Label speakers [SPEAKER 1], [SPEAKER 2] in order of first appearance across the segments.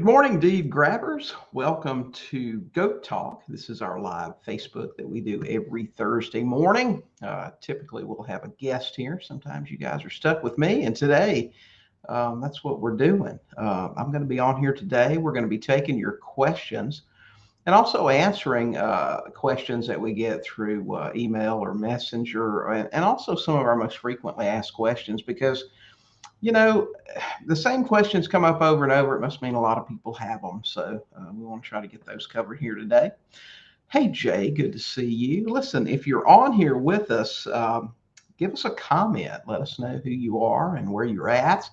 [SPEAKER 1] morning, Deed Grabbers. Welcome to Goat Talk. This is our live Facebook that we do every Thursday morning. Typically, we'll have a guest here. Sometimes you guys are stuck with me, and today, that's what we're doing. I'm going to be on here today. We're going to be taking your questions and also answering questions that we get through email or messenger, and also some of our most frequently asked questions because you know, the same questions come up over and over. It must mean a lot of people have them. So we want to try to get those covered here today. Hey, Jay, good to see you. Listen, if you're on here with us, give us a comment. Let us know who you are and where you're at.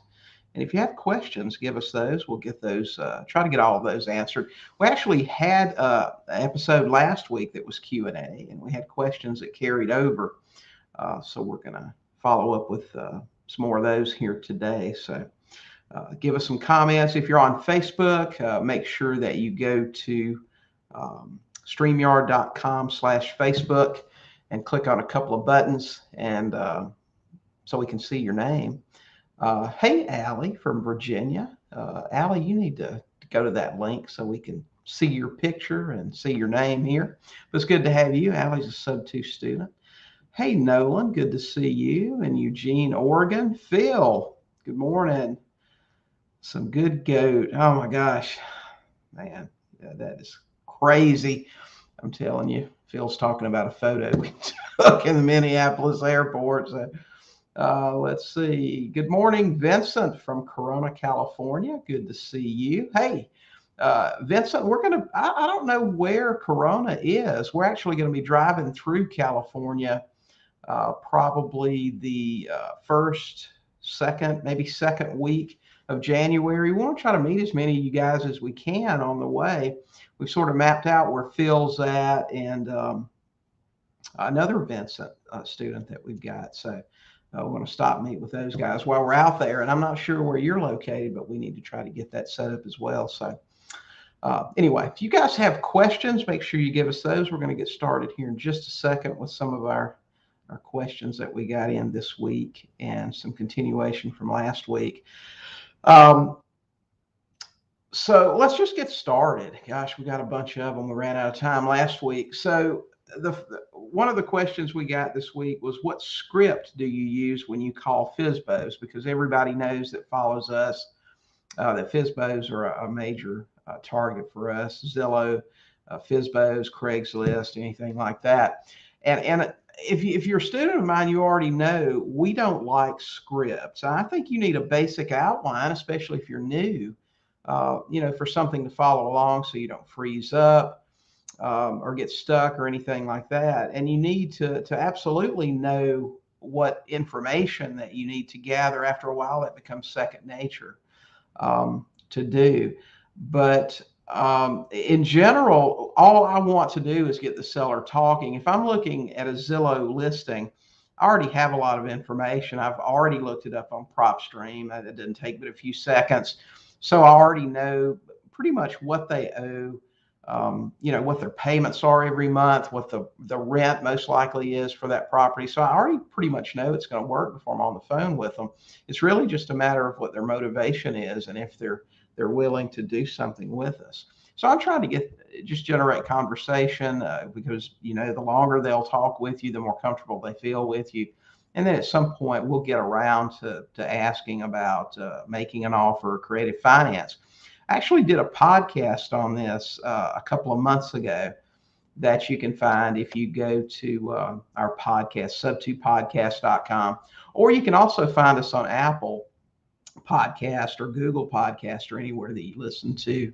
[SPEAKER 1] And if you have questions, give us those. We'll get those, try to get all of those answered. We actually had an episode last week that was Q&A, and we had questions that carried over. So we're going to follow up with some more of those here today. So give us some comments. If you're on Facebook, make sure that you go to StreamYard.com/Facebook and click on a couple of buttons and so we can see your name. Hey, Allie from Virginia. Allie, you need to go to that link so we can see your picture and see your name here. But it's good to have you. Allie's a Sub2 student. Hey, Nolan, good to see you in Eugene, Oregon. Phil, good morning. Some good goat. Oh, my gosh. Man, that is crazy. I'm telling you, Phil's talking about a photo we took in the Minneapolis airport. So let's see. Good morning, Vincent from Corona, California. Good to see you. Hey, Vincent, I don't know where Corona is. We're actually going to be driving through California probably the first, maybe second week of January. We want to try to meet as many of you guys as we can on the way. We've sort of mapped out where Phil's at and another Vincent student that we've got. So we're going to stop and meet with those guys while we're out there. And I'm not sure where you're located, but we need to try to get that set up as well. So anyway, if you guys have questions, make sure you give us those. We're going to get started here in just a second with some of our questions that we got in this week and some continuation from last week. So let's just get started. Gosh, we got a bunch of them. We ran out of time last week. So one of the questions we got this week was, what script do you use when you call Fsbos? Because everybody knows that follows us that Fsbos are a major target for us. Zillow, Fsbos, Craigslist, anything like that. And if you're a student of mine, you already know we don't like scripts. I think you need a basic outline, especially if you're new, for something to follow along so you don't freeze up or get stuck or anything like that. And you need to absolutely know what information that you need to gather. After a while, that becomes second nature to do. But in general, all I want to do is get the seller talking. If I'm looking at a Zillow listing, I already have a lot of information. I've already looked it up on PropStream. It didn't take but a few seconds. So I already know pretty much what they owe, what their payments are every month, what the rent most likely is for that property. So I already pretty much know it's going to work before I'm on the phone with them. It's really just a matter of what their motivation is and if they're willing to do something with us. So I'm trying to generate conversation because, the longer they'll talk with you, the more comfortable they feel with you. And then at some point, we'll get around to asking about making an offer or creative finance. I actually did a podcast on this a couple of months ago that you can find if you go to our podcast, sub2podcast.com, or you can also find us on Apple Podcast or Google Podcast or anywhere that you listen to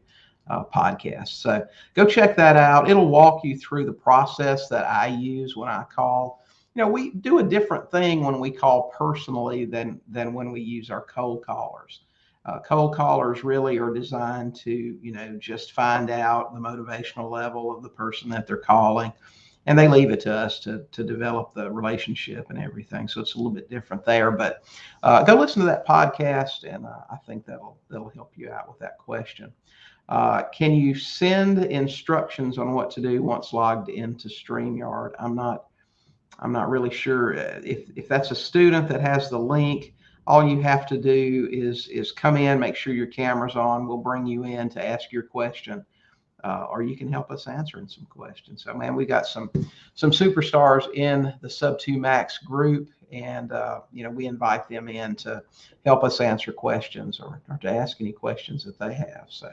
[SPEAKER 1] podcasts. So go check that out. It'll walk you through the process that I use when I call. We do a different thing when we call personally than when we use our cold callers. Cold callers really are designed to, just find out the motivational level of the person that they're calling. And they leave it to us to develop the relationship and everything. So it's a little bit different there. But go listen to that podcast, and I think that'll help you out with that question. Can you send instructions on what to do once logged into StreamYard? I'm not really sure if that's a student that has the link. All you have to do is come in, make sure your camera's on. We'll bring you in to ask your question, or you can help us answering some questions. So, man, we got some superstars in the Sub2 Max group, and we invite them in to help us answer questions or to ask any questions that they have. So,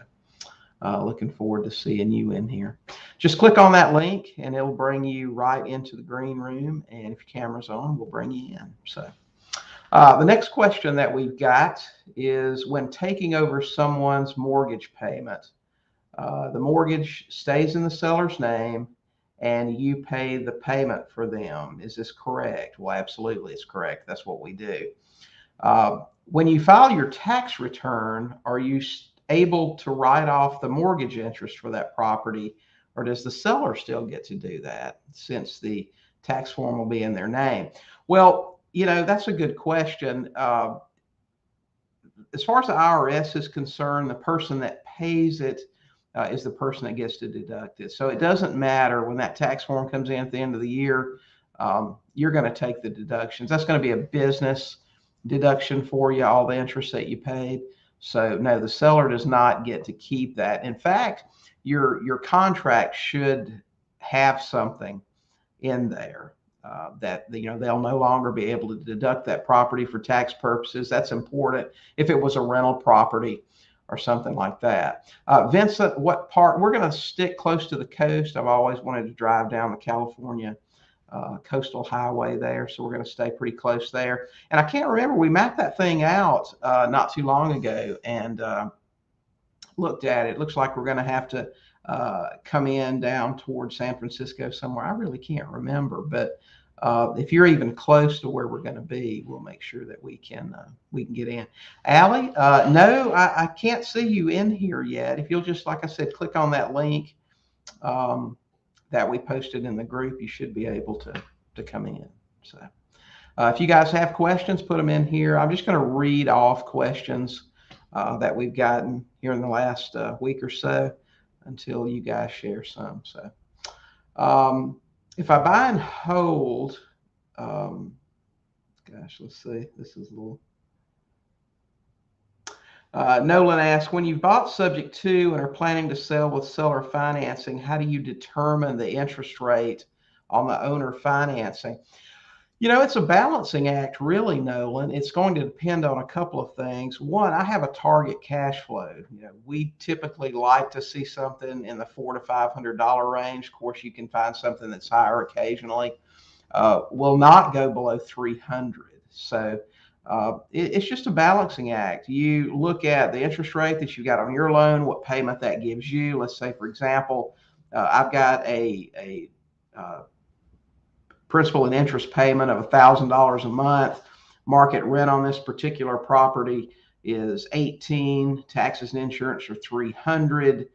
[SPEAKER 1] looking forward to seeing you in here. Just click on that link, and it'll bring you right into the green room. And if your camera's on, we'll bring you in. So. The next question that we've got is, when taking over someone's mortgage payment, the mortgage stays in the seller's name and you pay the payment for them. Is this correct? Well, absolutely, it's correct. That's what we do. When you file your tax return, are you able to write off the mortgage interest for that property, or does the seller still get to do that since the tax form will be in their name? Well, that's a good question. As far as the IRS is concerned, the person that pays it is the person that gets to deduct it. So it doesn't matter when that tax form comes in at the end of the year, you're going to take the deductions. That's going to be a business deduction for you, all the interest that you paid. So no, the seller does not get to keep that. In fact, your contract should have something in there that they'll no longer be able to deduct that property for tax purposes. That's important if it was a rental property or something like that. Vincent, what part? We're going to stick close to the coast. I've always wanted to drive down the California coastal highway there, so we're going to stay pretty close there. And I can't remember, we mapped that thing out not too long ago and looked at it. It looks like we're going to have to come in down towards San Francisco somewhere. I really can't remember, but if you're even close to where we're going to be, we'll make sure that we can get in. Allie, no, I can't see you in here yet. If you'll just, like I said, click on that link that we posted in the group, you should be able to come in. So if you guys have questions, put them in here. I'm just going to read off questions that we've gotten here in the last week or so until you guys share some. So if I buy and hold, gosh, let's see, this is a little, Nolan asks, when you've bought subject to and are planning to sell with seller financing, how do you determine the interest rate on the owner financing? It's a balancing act, really, Nolan. It's going to depend on a couple of things. One, I have a target cash flow. We typically like to see something in the $400 to $500 range. Of course, you can find something that's higher occasionally. Will not go below 300. So it's just a balancing act. You look at the interest rate that you got on your loan, what payment that gives you. Let's say, for example, I've got a principal and interest payment of $1,000 a month. Market rent on this particular property is $18. Taxes and insurance are $300.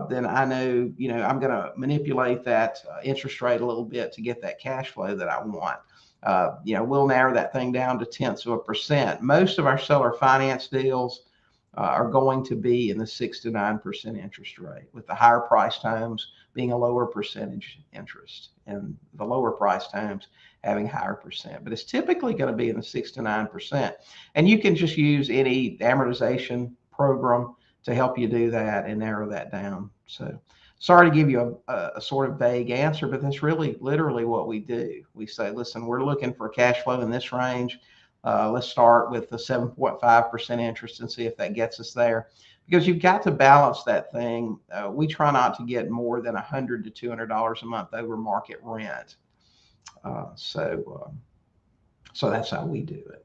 [SPEAKER 1] Then I know, I'm going to manipulate that interest rate a little bit to get that cash flow that I want. We'll narrow that thing down to 0.1%. Most of our seller finance deals are going to be in the 6 to 9% interest rate, with the higher priced homes being a lower percentage interest and the lower priced homes having higher percent. But it's typically going to be in the 6 to 9%. And you can just use any amortization program to help you do that and narrow that down. So sorry to give you a sort of vague answer, but that's really literally what we do. We say, listen, we're looking for cash flow in this range. Let's start with the 7.5% interest and see if that gets us there, because you've got to balance that thing. We try not to get more than $100 to $200 a month over market rent. So that's how we do it.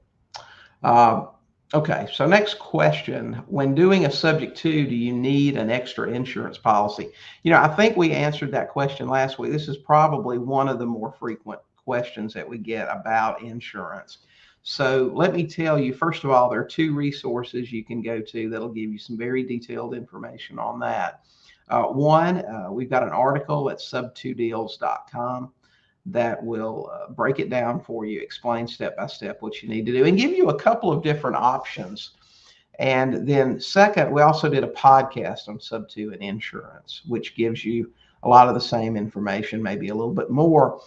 [SPEAKER 1] Okay, so next question. When doing a subject to, do you need an extra insurance policy? I think we answered that question last week. This is probably one of the more frequent questions that we get about insurance. So let me tell you, first of all, there are two resources you can go to that'll give you some very detailed information on that. One, we've got an article at sub2deals.com that will break it down for you, explain step by step what you need to do, and give you a couple of different options. And then second, we also did a podcast on Sub2 and insurance, which gives you a lot of the same information, maybe a little bit more.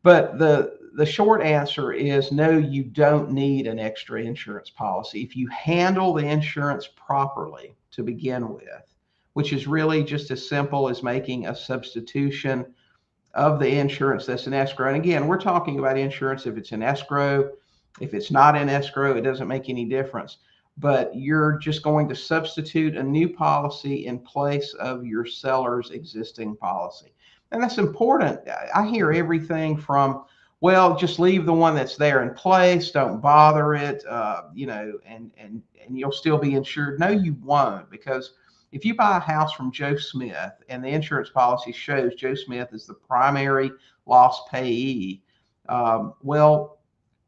[SPEAKER 1] But the short answer is no, you don't need an extra insurance policy. If you handle the insurance properly to begin with, which is really just as simple as making a substitution of the insurance that's in escrow. And again, we're talking about insurance if it's in escrow. If it's not in escrow, it doesn't make any difference. But you're just going to substitute a new policy in place of your seller's existing policy. And that's important. I hear everything from, well, just leave the one that's there in place, don't bother it, and you'll still be insured. No, you won't, because if you buy a house from Joe Smith and the insurance policy shows Joe Smith is the primary loss payee, well,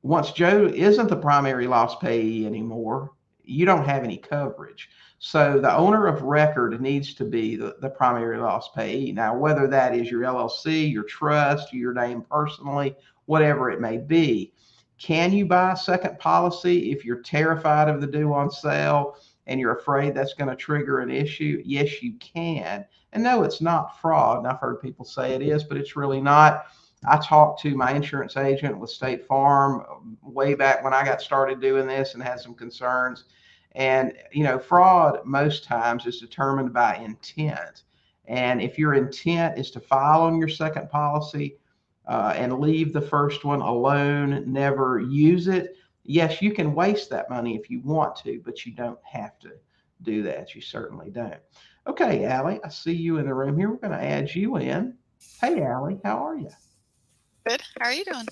[SPEAKER 1] once Joe isn't the primary loss payee anymore, you don't have any coverage. So the owner of record needs to be the primary loss payee. Now, whether that is your LLC, your trust, your name personally, whatever it may be, can you buy a second policy if you're terrified of the due on sale and you're afraid that's going to trigger an issue? Yes, you can. And no, it's not fraud. And I've heard people say it is, but it's really not. I talked to my insurance agent with State Farm way back when I got started doing this and had some concerns. And, fraud most times is determined by intent. And if your intent is to file on your second policy and leave the first one alone, never use it, yes, you can waste that money if you want to, but you don't have to do that. You certainly don't. Okay, Allie, I see you in the room here. We're going to add you in. Hey, Allie, how are you?
[SPEAKER 2] Good. How are you doing?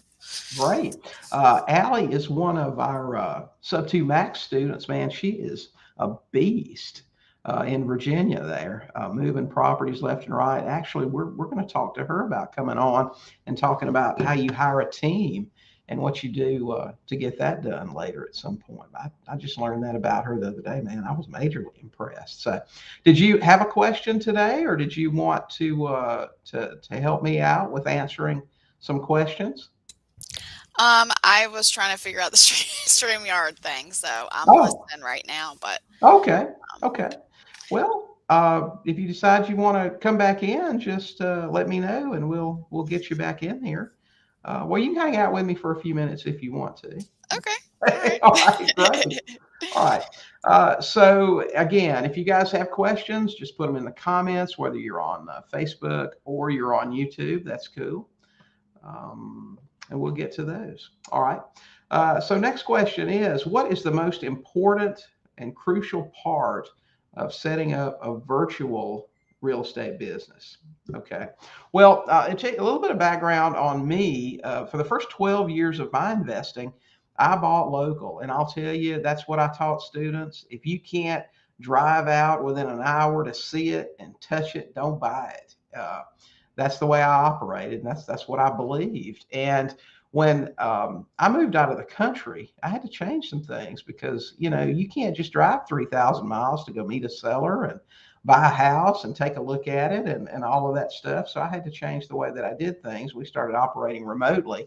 [SPEAKER 1] Great. Allie is one of our Sub2 Max students. Man, she is a beast in Virginia there, moving properties left and right. Actually, we're going to talk to her about coming on and talking about how you hire a team and what you do to get that done later at some point. I just learned that about her the other day, man. I was majorly impressed. So did you have a question today, or did you want to help me out with answering some questions?
[SPEAKER 2] I was trying to figure out the StreamYard thing, so I'm listening right now. But
[SPEAKER 1] okay. Well, if you decide you want to come back in, just let me know, and we'll get you back in here. Well, you can hang out with me for a few minutes if you want to.
[SPEAKER 2] Okay.
[SPEAKER 1] All right, great. All right. So again, if you guys have questions, just put them in the comments, whether you're on Facebook or you're on YouTube. That's cool. And we'll get to those. All right. So next question is, what is the most important and crucial part of setting up a virtual real estate business? Okay. Well, to take a little bit of background on me, for the first 12 years of my investing, I bought local. And I'll tell you, that's what I taught students. If you can't drive out within an hour to see it and touch it, don't buy it. That's the way I operated, and that's what I believed. And when I moved out of the country, I had to change some things because, you can't just drive 3,000 miles to go meet a seller and buy a house and take a look at it and all of that stuff. So I had to change the way that I did things. We started operating remotely,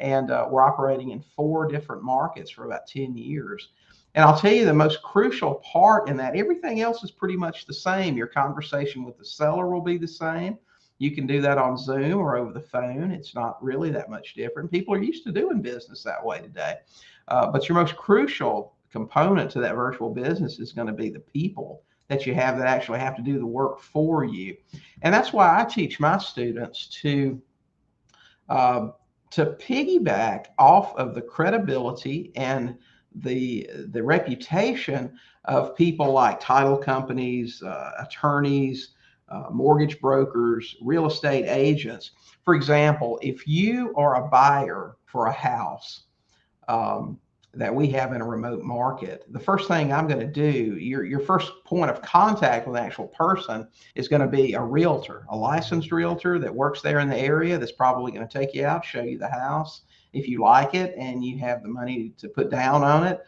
[SPEAKER 1] and we're operating in 4 different markets for about 10 years. And I'll tell you the most crucial part in that, everything else is pretty much the same. Your conversation with the seller will be the same. You can do that on Zoom or over the phone. It's not really that much different. People are used to doing business that way today. But your most crucial component to that virtual business is going to be the people that you have that actually have to do the work for you. And that's why I teach my students to piggyback off of the credibility and the reputation of people like title companies, attorneys, mortgage brokers, real estate agents. For example, if you are a buyer for a house that we have in a remote market, the first thing I'm going to do, your first point of contact with an actual person is going to be a realtor, a licensed realtor that works there in the area that's probably going to take you out, show you the house. If you like it and you have the money to put down on it,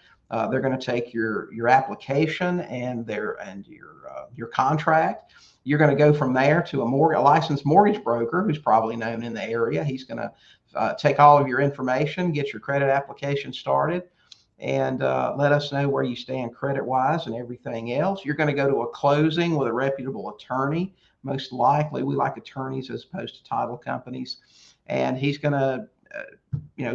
[SPEAKER 1] they're going to take your application and your contract. You're going to go from there to a licensed mortgage broker who's probably known in the area. He's going to take all of your information, get your credit application started, and let us know where you stand credit-wise and everything else. You're going to go to a closing with a reputable attorney. Most likely, we like attorneys as opposed to title companies. and he's going to,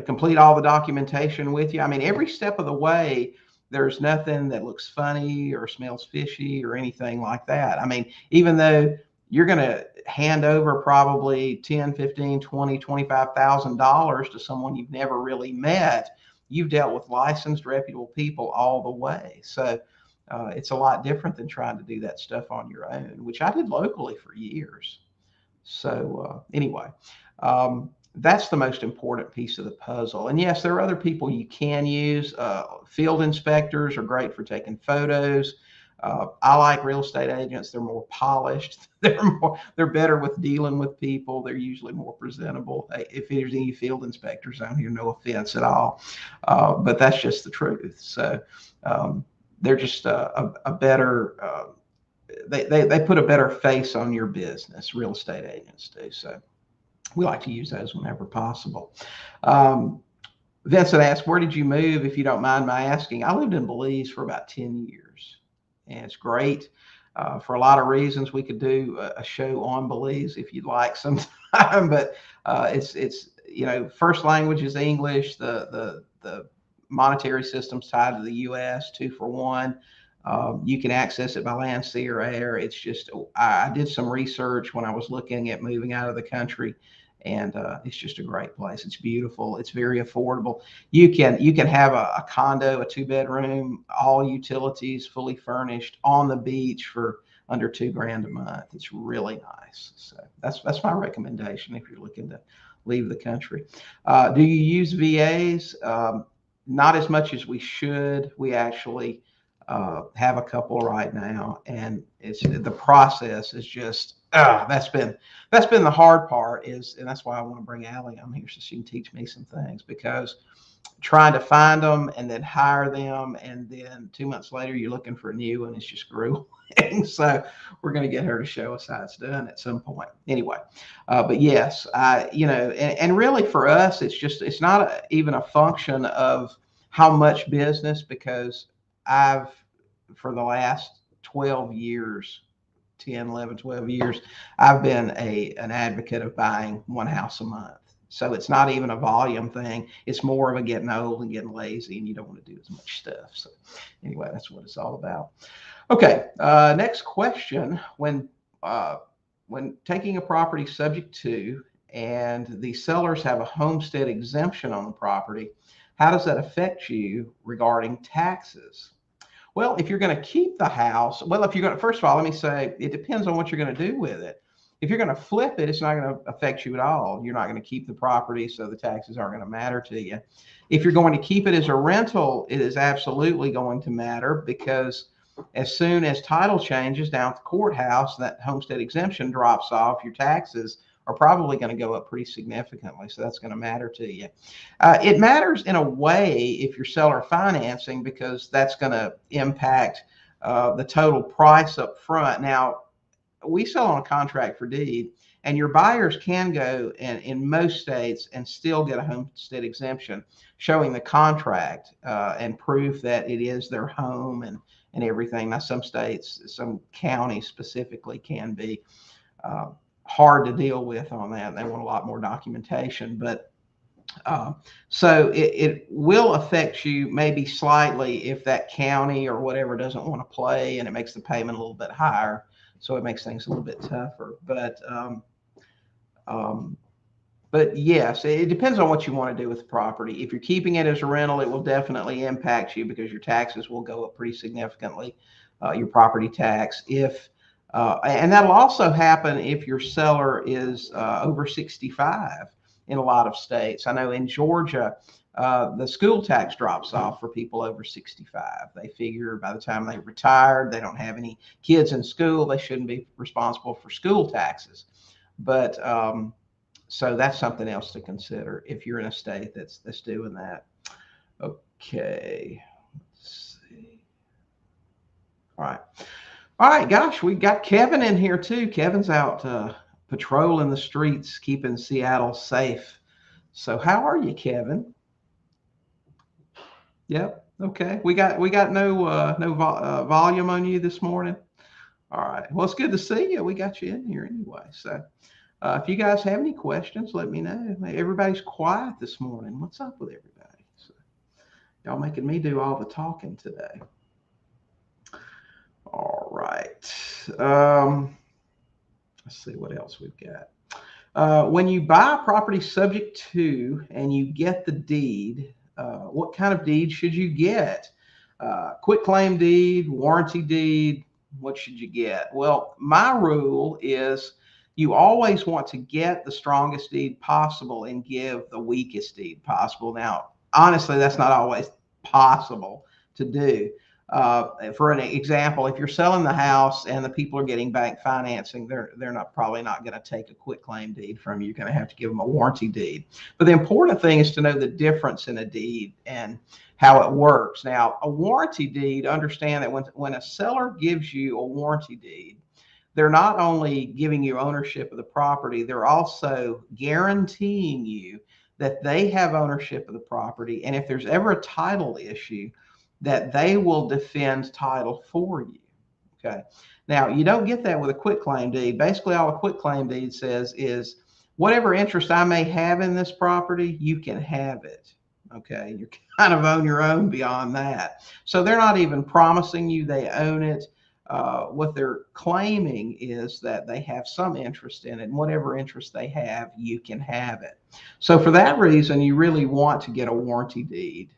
[SPEAKER 1] complete all the documentation with you. I mean, every step of the way, there's nothing that looks funny or smells fishy or anything like that. I mean, even though you're going to hand over probably 10, 15, 20, $25,000 to someone you've never really met, you've dealt with licensed, reputable people all the way. So it's a lot different than trying to do that stuff on your own, which I did locally for years. So anyway, that's the most important piece of the puzzle. And yes, there are other people you can use. Field inspectors are great for taking photos. I like real estate agents. They're more polished. They're better with dealing with people. They're usually more presentable. If there's any field inspectors out here, no offense at all, but that's just the truth. So they're just a better. They put a better face on your business. Real estate agents do. So we like to use those whenever possible. Vincent asked, where did you move, if you don't mind my asking? I lived in Belize for about 10 years, and it's great for a lot of reasons. We could do a show on Belize if you'd like sometime, but it's first language is English. The monetary system's tied to the U.S., 2 for 1. You can access it by land, sea, or air. It's just, I did some research when I was looking at moving out of the country, and it's just a great place. It's beautiful. It's very affordable. You can have a condo, a 2-bedroom, all utilities, fully furnished, on the beach for under $2,000 a month. It's really nice. So that's my recommendation if you're looking to leave the country. Do you use VAs? Not as much as we should. We actually have a couple right now, and the process is just that's been the hard part, and that's why I want to bring Allie on here so she can teach me some things, because trying to find them and then hire them, and then 2 months later you're looking for a new one, it's just grueling. So we're going to get her to show us how it's done at some point. Anyway, but yes, and really for us, it's not even a function of how much business, because for the last 12 years, 10, 11, 12 years, I've been an advocate of buying one house a month. So it's not even a volume thing. It's more of a getting old and getting lazy, and you don't want to do as much stuff. So anyway, that's what it's all about. Okay, next question. When taking a property subject to, and the sellers have a homestead exemption on the property, how does that affect you regarding taxes? Well, if you're going to keep the house, first of all, let me say, it depends on what you're going to do with it. If you're going to flip it, it's not going to affect you at all. You're not going to keep the property, so the taxes aren't going to matter to you. If you're going to keep it as a rental, it is absolutely going to matter, because as soon as title changes down at the courthouse, that homestead exemption drops off, your taxes are probably going to go up pretty significantly. So that's going to matter to you. It matters in a way if you're seller financing, because that's going to impact the total price up front. Now, we sell on a contract for deed, and your buyers can go in most states and still get a homestead exemption, showing the contract and proof that it is their home and everything. Now, some states, some counties specifically, can be hard to deal with on that. They want a lot more documentation, but so it will affect you maybe slightly if that county or whatever doesn't want to play, and it makes the payment a little bit higher. So it makes things a little bit tougher. But yes, it depends on what you want to do with the property. If you're keeping it as a rental, it will definitely impact you, because your taxes will go up pretty significantly, your property tax. And that'll also happen if your seller is over 65 in a lot of states. I know in Georgia, the school tax drops off for people over 65. They figure by the time they retired, they don't have any kids in school, they shouldn't be responsible for school taxes. But so that's something else to consider if you're in a state that's doing that. Okay, let's see. All right, gosh, we got Kevin in here too. Kevin's out patrolling the streets, keeping Seattle safe. So how are you, Kevin? Yep. Okay. We got no volume on you this morning. All right. Well, it's good to see you. We got you in here anyway. So, If you guys have any questions, let me know. Everybody's quiet this morning. What's up with everybody? So, y'all making me do all the talking today. All right. Let's see what else we've got. When you buy a property subject to and you get the deed, what kind of deed should you get? Quit claim deed, warranty deed, what should you get? Well, my rule is you always want to get the strongest deed possible and give the weakest deed possible. Now, honestly, that's not always possible to do. For an example, if you're selling the house and the people are getting bank financing, they're probably not going to take a quit claim deed from you. You're going to have to give them a warranty deed. But the important thing is to know the difference in a deed and how it works. Now, a warranty deed, understand that when a seller gives you a warranty deed, they're not only giving you ownership of the property, they're also guaranteeing you that they have ownership of the property. And if there's ever a title issue, that they will defend title for you. Okay. Now, you don't get that with a quit claim deed. Basically, all a quit claim deed says is whatever interest I may have in this property, you can have it. Okay. You're kind of on your own beyond that. So they're not even promising you they own it. What they're claiming is that they have some interest in it, and whatever interest they have, you can have it. So for that reason, you really want to get a warranty deed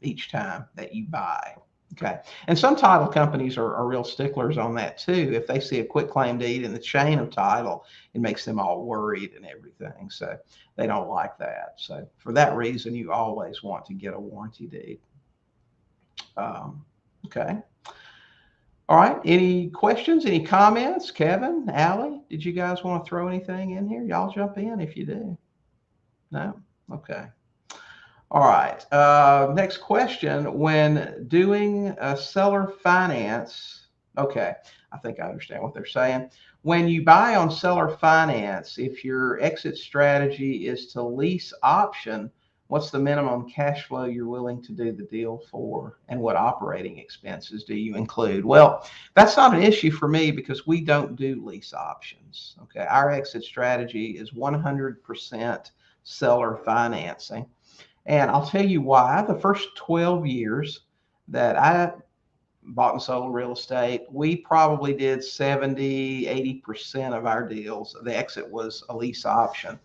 [SPEAKER 1] each time that you buy. Okay. And some title companies are real sticklers on that too. If they see a quit claim deed in the chain of title, it makes them all worried and everything. So they don't like that. So for that reason, you always want to get a warranty deed. Okay. All right. Any questions? Any comments? Kevin, Allie, did you guys want to throw anything in here? Y'all jump in if you do. No? Okay. All right. Next question. When doing a seller finance, okay, I think I understand what they're saying. When you buy on seller finance, if your exit strategy is to lease option, what's the minimum cash flow you're willing to do the deal for, and what operating expenses do you include? Well, that's not an issue for me because we don't do lease options. Okay. Our exit strategy is 100% seller financing. And I'll tell you why. The first 12 years that I bought and sold real estate, we probably did 70, 80% of our deals. The exit was a lease option.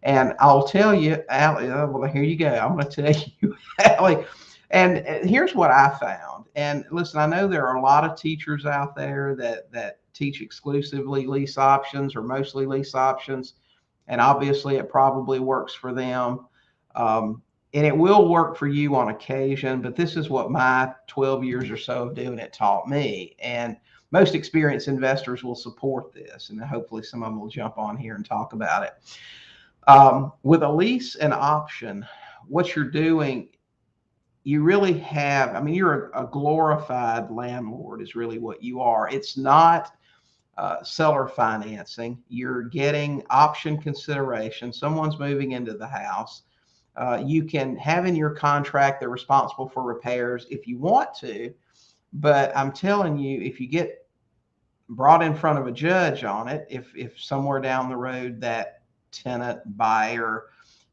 [SPEAKER 1] And I'll tell you, Allie, well, here you go. I'm going to tell you, Allie, and here's what I found. And listen, I know there are a lot of teachers out there that teach exclusively lease options or mostly lease options. And obviously it probably works for them. And it will work for you on occasion, but this is what my 12 years or so of doing it taught me. And most experienced investors will support this. And hopefully some of them will jump on here and talk about it. With a lease and option, what you're doing, you really have, I mean, you're a glorified landlord is really what you are. It's not seller financing. You're getting option consideration. Someone's moving into the house. You can have in your contract they're responsible for repairs if you want to, but I'm telling you, if you get brought in front of a judge on it, if somewhere down the road that tenant buyer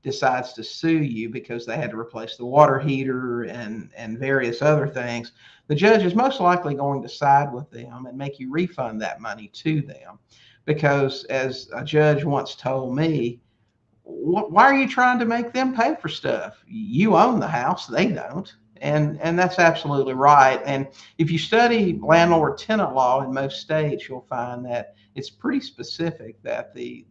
[SPEAKER 1] decides to sue you because they had to replace the water heater and various other things, the judge is most likely going to side with them and make you refund that money to them. Because as a judge once told me, why are you trying to make them pay for stuff? You own the house, they don't. And that's absolutely right. And if you study landlord tenant law in most states, you'll find that it's pretty specific that the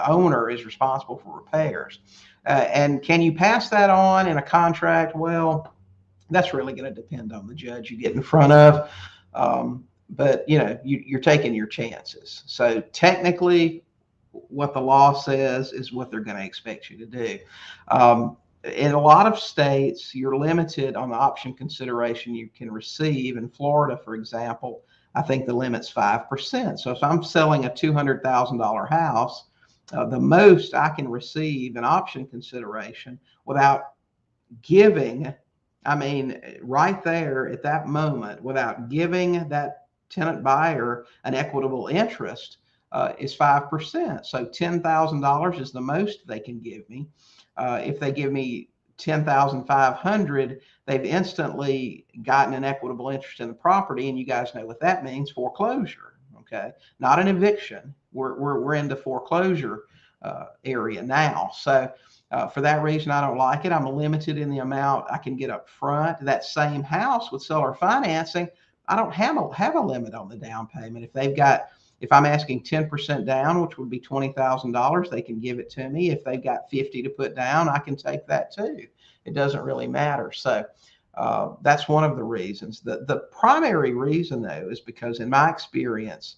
[SPEAKER 1] owner is responsible for repairs. And can you pass that on in a contract? Well, that's really going to depend on the judge you get in front of. But you know, you're taking your chances. So technically, what the law says is what they're going to expect you to do. In a lot of states, you're limited on the option consideration you can receive. In Florida, for example, I think the limit's 5%. So if I'm selling a $200,000 house, the most I can receive in option consideration without giving, I mean, right there at that moment, without giving that tenant buyer an equitable interest, is 5%. So $10,000 is the most they can give me. If they give me 10,500, they've instantly gotten an equitable interest in the property, and you guys know what that means: foreclosure. Okay, not an eviction. We're into foreclosure area now. So for that reason, I don't like it. I'm limited in the amount I can get up front. That same house with seller financing, I don't have a limit on the down payment. If I'm asking 10% down, which would be $20,000, they can give it to me. If they've got 50 to put down, I can take that too. It doesn't really matter. So that's one of the reasons. The primary reason, though, is because in my experience,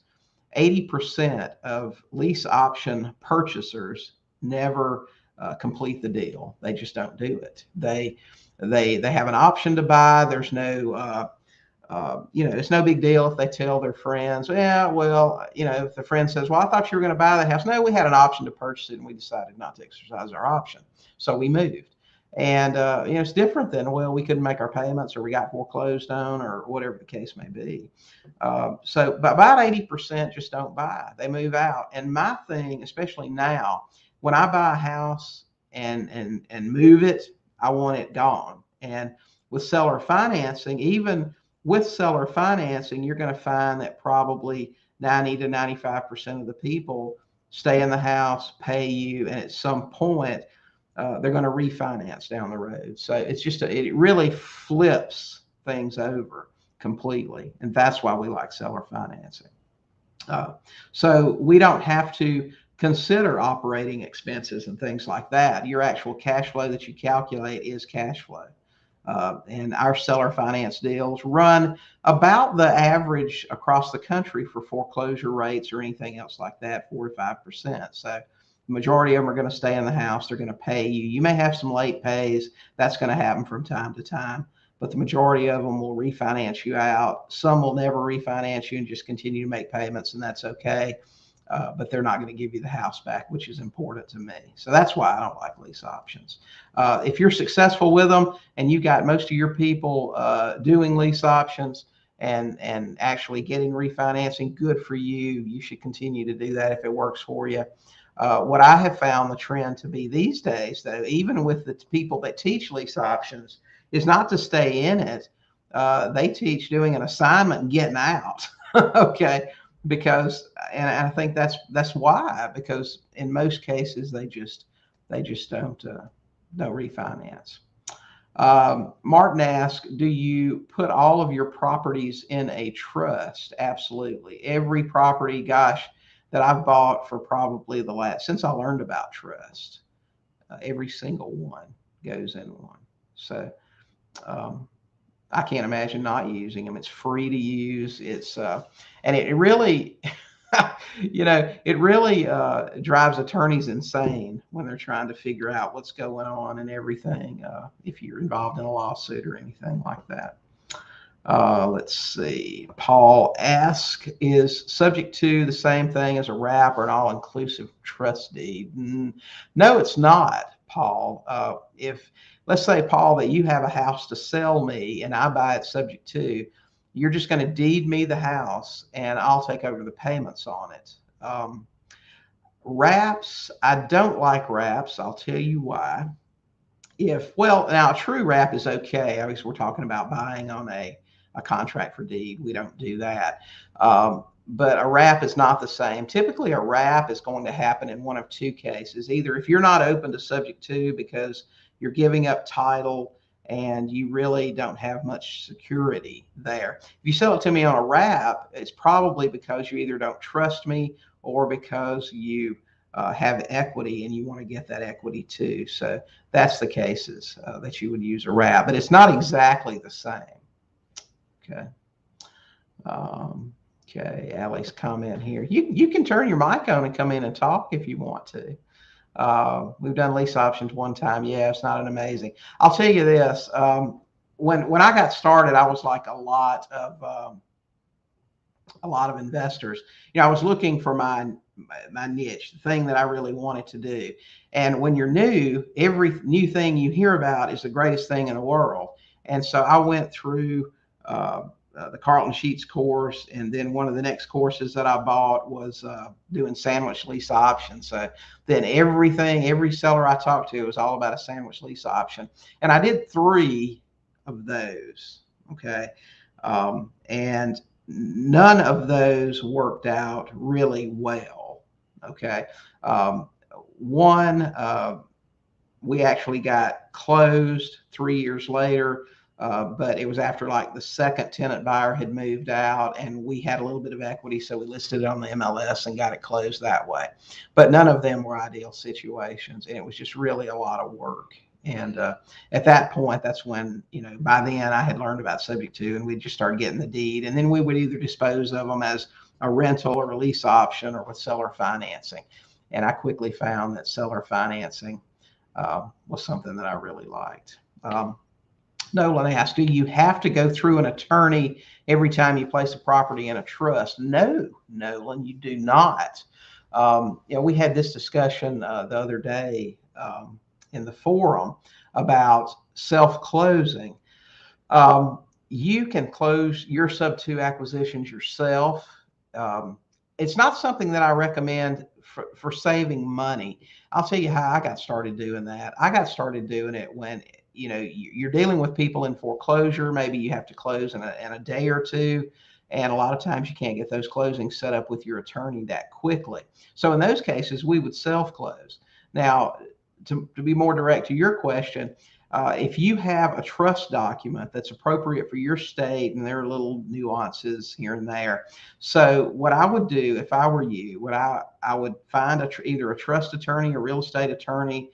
[SPEAKER 1] 80% of lease option purchasers never complete the deal. They just don't do it. They have an option to buy. There's no it's no big deal if they tell their friends, yeah, well, if the friend says, well, I thought you were going to buy the house. No, we had an option to purchase it and we decided not to exercise our option. So we moved. And, it's different than, well, we couldn't make our payments or we got foreclosed on or whatever the case may be. So but about 80% just don't buy. They move out. And my thing, especially now, when I buy a house and move it, I want it gone. And with seller financing, even with seller financing, you're going to find that probably 90 to 95% of the people stay in the house, pay you, and at some point they're going to refinance down the road. So it really flips things over completely, and that's why we like seller financing. So we don't have to consider operating expenses and things like that. Your actual cash flow that you calculate is cash flow. And our seller finance deals run about the average across the country for foreclosure rates or anything else like that, 4 to 5%. So the majority of them are going to stay in the house. They're going to pay you. You may have some late pays. That's going to happen from time to time, but the majority of them will refinance you out. Some will never refinance you and just continue to make payments, and that's okay. But they're not going to give you the house back, which is important to me. So that's why I don't like lease options. If you're successful with them and you got most of your people doing lease options and actually getting refinancing, good for you. You should continue to do that if it works for you. What I have found the trend to be these days, though, even with the people that teach lease options, is not to stay in it. They teach doing an assignment and getting out. Okay. Because, and I think that's why, because in most cases they just don't refinance. Martin asks, do you put all of your properties in a trust? Absolutely. Every property, gosh, that I've bought for probably since I learned about trust, every single one goes in one. So I can't imagine not using them. It's free to use. It's and it really, it really drives attorneys insane when they're trying to figure out what's going on and everything. If you're involved in a lawsuit or anything like that. Let's see. Paul asks, is Sub2 the same thing as a wrap or an all-inclusive trust deed? No, it's not, Paul. Let's say, Paul, that you have a house to sell me and I buy it Sub2, you're just going to deed me the house and I'll take over the payments on it. Wraps, I don't like wraps. I'll tell you why. Now a true wrap is okay. Obviously, we're talking about buying on a contract for deed. We don't do that. But a wrap is not the same. Typically, a wrap is going to happen in one of two cases. Either if you're not open to Sub2 because you're giving up title and you really don't have much security there. If you sell it to me on a wrap, it's probably because you either don't trust me or because you have equity and you want to get that equity too. So that's the cases that you would use a wrap, but it's not exactly the same. Okay. Okay, Allie's comment here. You can turn your mic on and come in and talk if you want to. We've done lease options one time. Yeah, it's not an amazing. I'll tell you this. When I got started, I was like a lot of investors. I was looking for my niche, the thing that I really wanted to do. And when you're new, every new thing you hear about is the greatest thing in the world. And so I went through the Carlton Sheets course, and then one of the next courses that I bought was doing sandwich lease options. So then every seller I talked to was all about a sandwich lease option, and I did 3 of those. Okay, and none of those worked out really well. Okay, one we actually got closed 3 years later. But it was after like the second tenant buyer had moved out, and we had a little bit of equity, so we listed it on the MLS and got it closed that way. But none of them were ideal situations, and it was just really a lot of work. And at that point, that's when, by then I had learned about Subject-to, and we just started getting the deed, and then we would either dispose of them as a rental or a lease option or with seller financing. And I quickly found that seller financing was something that I really liked. Nolan asked, do you have to go through an attorney every time you place a property in a trust? No, Nolan, you do not. We had this discussion the other day in the forum about self-closing. You can close your Sub-2 acquisitions yourself. It's not something that I recommend for saving money. I'll tell you how I got started doing that. I got started doing it when you're dealing with people in foreclosure. Maybe you have to close in a day or two. And a lot of times you can't get those closings set up with your attorney that quickly. So in those cases, we would self-close. Now, to be more direct to your question, if you have a trust document that's appropriate for your state, and there are little nuances here and there. So what I would do if I were you, I would find either a trust attorney, a real estate attorney,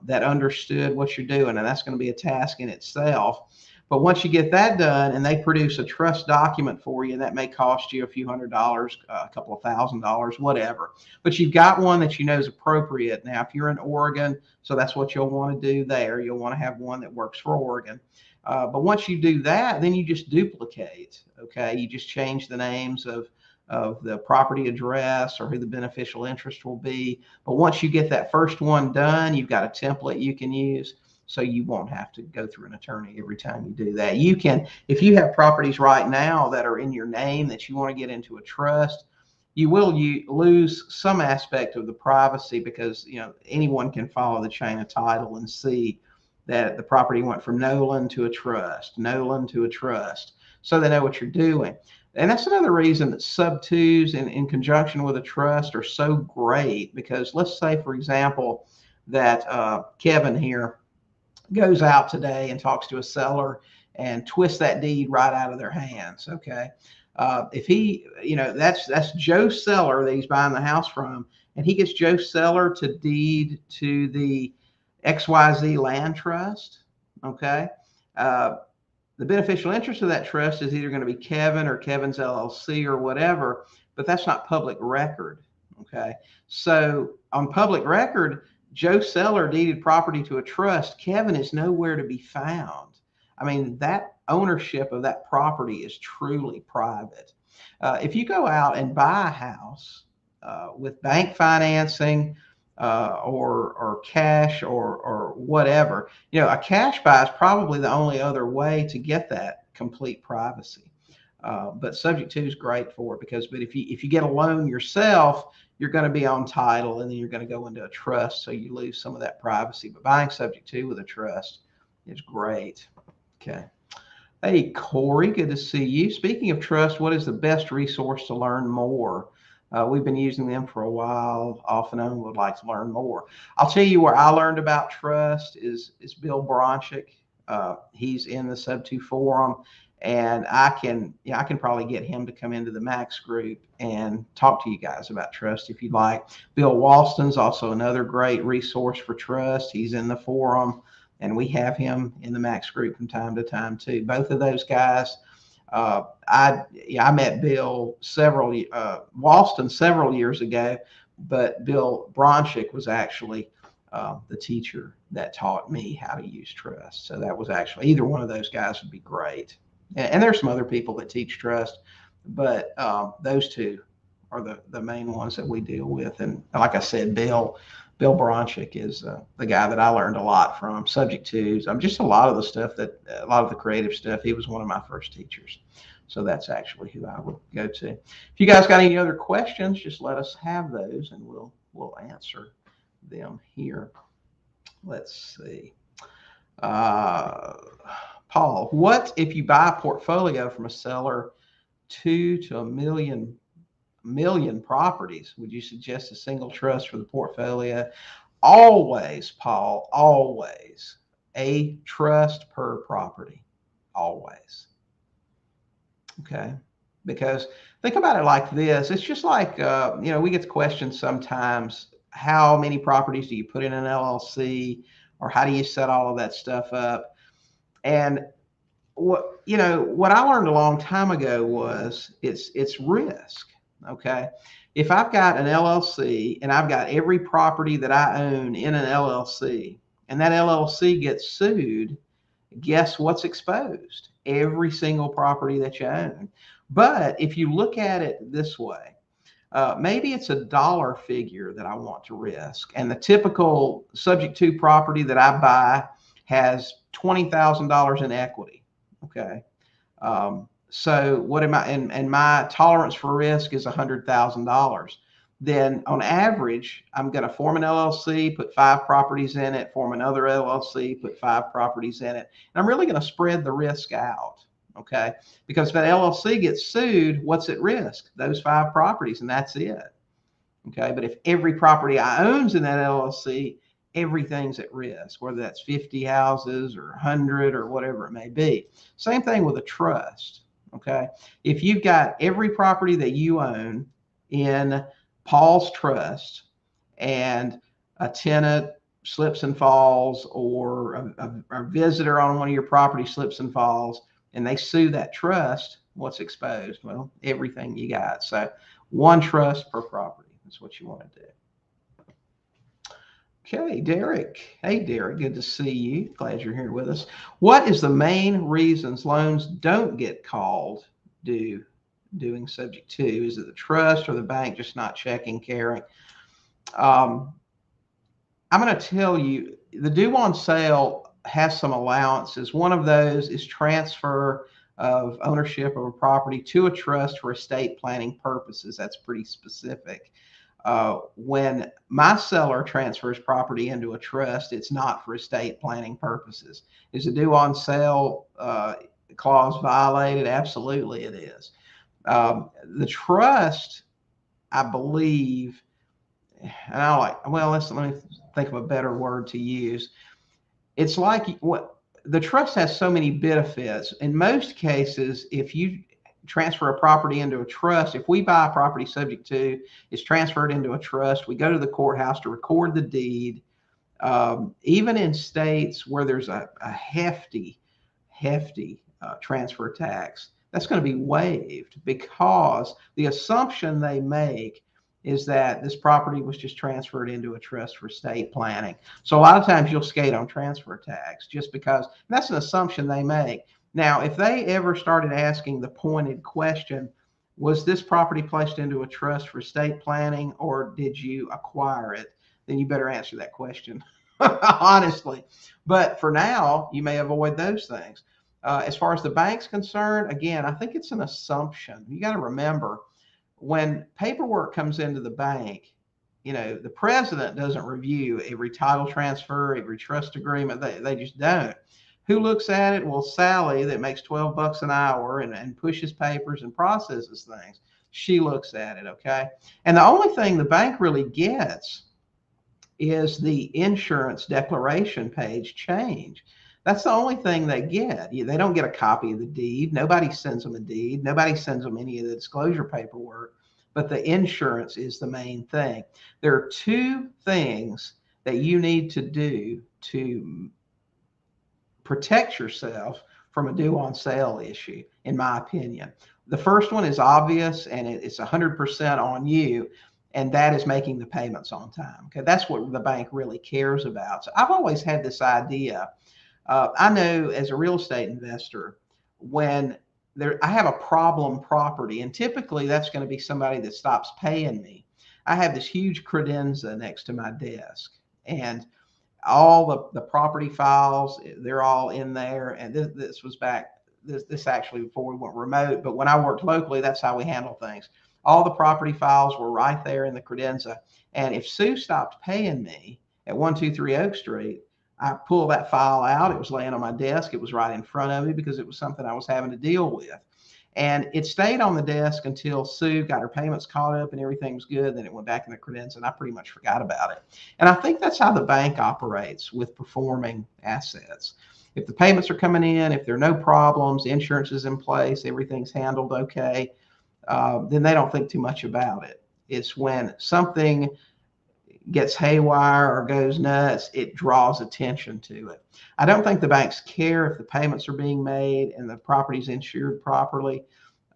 [SPEAKER 1] that understood what you're doing, and that's going to be a task in itself. But once you get that done and they produce a trust document for you, that may cost you a few $100s, a couple of $1,000s, whatever. But you've got one that you know is appropriate. Now, if you're in Oregon, so that's what you'll want to do there. You'll want to have one that works for Oregon. But once you do that, then you just duplicate. Okay, you just change the names of the property address or who the beneficial interest will be. But once you get that first one done, you've got a template you can use, so you won't have to go through an attorney every time you do that. You can, if you have properties right now that are in your name that you want to get into a trust, you lose some aspect of the privacy, because anyone can follow the chain of title and see that the property went from Nolan to a trust, Nolan to a trust, so they know what you're doing. And that's another reason that Sub-2s in conjunction with a trust are so great, because let's say, for example, that Kevin here goes out today and talks to a seller and twists that deed right out of their hands. Okay. If he, that's Joe Seller that he's buying the house from, and he gets Joe Seller to deed to the XYZ land trust. Okay. The beneficial interest of that trust is either going to be Kevin or Kevin's LLC or whatever, but that's not public record. Okay. So on public record, Joe Seller deeded property to a trust. Kevin is nowhere to be found. I mean, that ownership of that property is truly private. If you go out and buy a house with bank financing or cash or whatever, a cash buy is probably the only other way to get that complete privacy. But Subject-to is great for it, but if you get a loan yourself, you're going to be on title, and then you're going to go into a trust, so you lose some of that privacy. But buying Subject-to with a trust is great. Okay. Hey, Corey, good to see you. Speaking of trust, what is the best resource to learn more? We've been using them for a while, off and on, would like to learn more. I'll tell you where I learned about trust is Bill Bronchick. He's in the Sub2 forum, and I can probably get him to come into the Max group and talk to you guys about trust if you'd like. Bill Walston's also another great resource for trust. He's in the forum, and we have him in the Max group from time to time too. Both of those guys. I met Bill Walston several years ago, but Bill Bronchick was actually the teacher that taught me how to use trust. So that was actually, either one of those guys would be great. And there's some other people that teach trust, but those two are the main ones that we deal with. And like I said, Bill Bronchick is the guy that I learned a lot from. Subject-Twos, just a lot of the creative stuff. He was one of my first teachers. So that's actually who I would go to. If you guys got any other questions, just let us have those and we'll answer them here. Let's see. Paul, what if you buy a portfolio from a seller 2 to a million properties? Would you suggest a single trust for the portfolio? Always, Paul, always a trust per property. Always. Okay. Because think about it like this. It's just like, we get questions sometimes, how many properties do you put in an LLC, or how do you set all of that stuff up? And what I learned a long time ago was it's risk. Okay. If I've got an LLC and I've got every property that I own in an LLC, and that LLC gets sued, guess what's exposed? Every single property that you own. But if you look at it this way, maybe it's a dollar figure that I want to risk, and the typical subject-to property that I buy has $20,000 in equity. Okay. So what am I, and my tolerance for risk is $100,000. Then on average, I'm going to form an LLC, put 5 properties in it, form another LLC, put 5 properties in it. And I'm really going to spread the risk out. Okay. Because if that LLC gets sued, what's at risk? Those 5 properties, and that's it. Okay. But if every property I owns in that LLC, everything's at risk, whether that's 50 houses or 100 or whatever it may be. Same thing with a trust. Okay. If you've got every property that you own in Paul's trust, and a tenant slips and falls, or a visitor on one of your properties slips and falls, and they sue that trust, what's exposed? Well, everything you got. So one trust per property is what you want to do. Okay, Derek. Hey, Derek, good to see you. Glad you're here with us. What is the main reasons loans don't get called due doing subject-to? Is it the trust or the bank just not checking, caring? I'm going to tell you, the due on sale has some allowances. One of those is transfer of ownership of a property to a trust for estate planning purposes. That's pretty specific. When my seller transfers property into a trust, it's not for estate planning purposes. Is the due on sale clause violated? Absolutely it is. The trust, I believe, and let me think of a better word to use. It's like the trust has so many benefits. In most cases, if you transfer a property into a trust, if we buy a property subject-to, it's transferred into a trust, we go to the courthouse to record the deed. Even in states where there's a hefty transfer tax, that's going to be waived, because the assumption they make is that this property was just transferred into a trust for estate planning. So a lot of times you'll skate on transfer tax just because that's an assumption they make. Now, if they ever started asking the pointed question, was this property placed into a trust for estate planning, or did you acquire it? Then you better answer that question, honestly. But for now, you may avoid those things. As far as the bank's concerned, again, I think it's an assumption. You got to remember, when paperwork comes into the bank, the president doesn't review every title transfer, every trust agreement. They just don't. Who looks at it? Well, Sally, that makes $12 an hour and pushes papers and processes things. She looks at it, okay? And the only thing the bank really gets is the insurance declaration page change. That's the only thing they get. They don't get a copy of the deed. Nobody sends them a deed. Nobody sends them any of the disclosure paperwork. But the insurance is the main thing. There are 2 things that you need to do to protect yourself from a due on sale issue, in my opinion. The first one is obvious, and it's 100% on you, and that is making the payments on time. Okay, that's what the bank really cares about. So I've always had this idea. I know as a real estate investor, when I have a problem property, and typically that's going to be somebody that stops paying me. I have this huge credenza next to my desk, and all the property files, they're all in there. And this was back, this actually before we went remote, but when I worked locally, that's how we handle things. All the property files were right there in the credenza. And if Sue stopped paying me at 123 Oak Street, I pulled that file out. It was laying on my desk. It was right in front of me because it was something I was having to deal with. And it stayed on the desk until Sue got her payments caught up and everything was good. Then it went back in the credenza, and I pretty much forgot about it. And I think that's how the bank operates with performing assets. If the payments are coming in, if there are no problems, insurance is in place, everything's handled okay, then they don't think too much about it. It's when something gets haywire or goes nuts, it draws attention to it. I don't think the banks care if the payments are being made and the property's insured properly,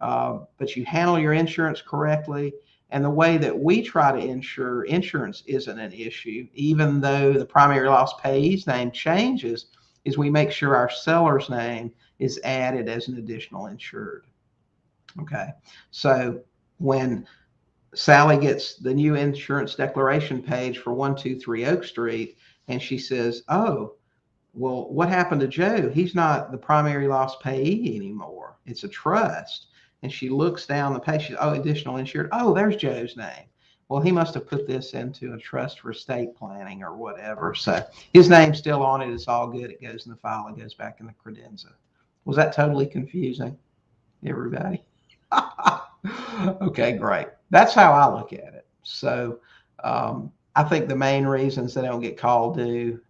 [SPEAKER 1] but you handle your insurance correctly. And the way that we try to insure, insurance isn't an issue, even though the primary loss payee's name changes, is we make sure our seller's name is added as an additional insured. Okay, so when Sally gets the new insurance declaration page for 123 Oak Street, and she says, oh, well, what happened to Joe? He's not the primary loss payee anymore. It's a trust. And she looks down the page. She's, oh, additional insured. Oh, there's Joe's name. Well, he must have put this into a trust for estate planning or whatever. So his name's still on it. It's all good. It goes in the file. It goes back in the credenza. Was that totally confusing, everybody? Okay, great. That's how I look at it. So I think the main reasons they don't get called due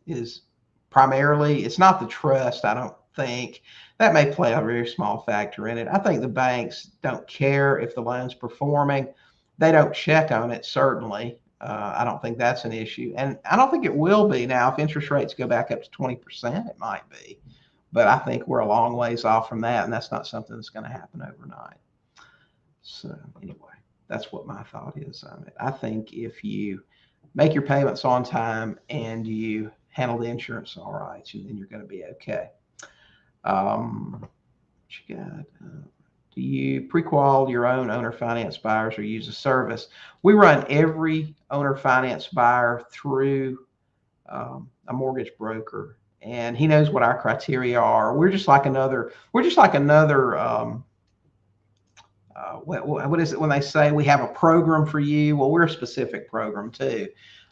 [SPEAKER 1] is primarily, it's not the trust, I don't think. That may play a very small factor in it. I think the banks don't care if the loan's performing. They don't check on it, certainly. I don't think that's an issue. And I don't think it will be. Now, if interest rates go back up to 20%, it might be. But I think we're a long ways off from that, and that's not something that's going to happen overnight. So anyway, that's what my thought is on it. I think if you make your payments on time and you handle the insurance all right, then you're going to be okay. What you got? Do you pre-qual your own owner finance buyers or use a service? We run every owner finance buyer through a mortgage broker, and he knows what our criteria are. We're just like another. What is it when they say we have a program for you? Well, we're a specific program too.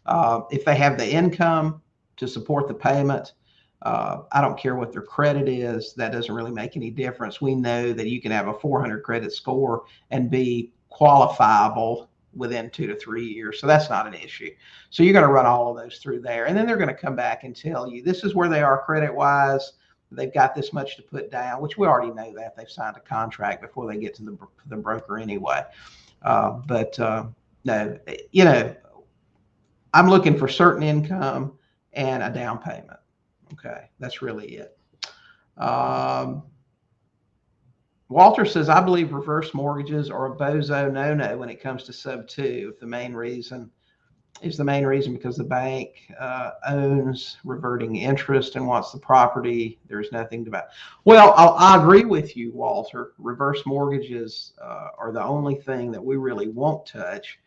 [SPEAKER 1] If they have the income to support the payment, I don't care what their credit is. That doesn't really make any difference. We know that you can have a 400 credit score and be qualifiable within 2 to 3 years. So that's not an issue. So you're going to run all of those through there. And then they're going to come back and tell you, this is where they are credit wise. They've got this much to put down, which we already know that. They've signed a contract before they get to the broker anyway. No, you know, I'm looking for certain income and a down payment. Okay, that's really it. Walter says, I believe reverse mortgages are a bozo no-no when it comes to sub-2. If the main reason because the bank owns reverting interest and wants the property, there's nothing to buy. Well, I agree with you, Walter. Reverse mortgages are the only thing that we really won't touch.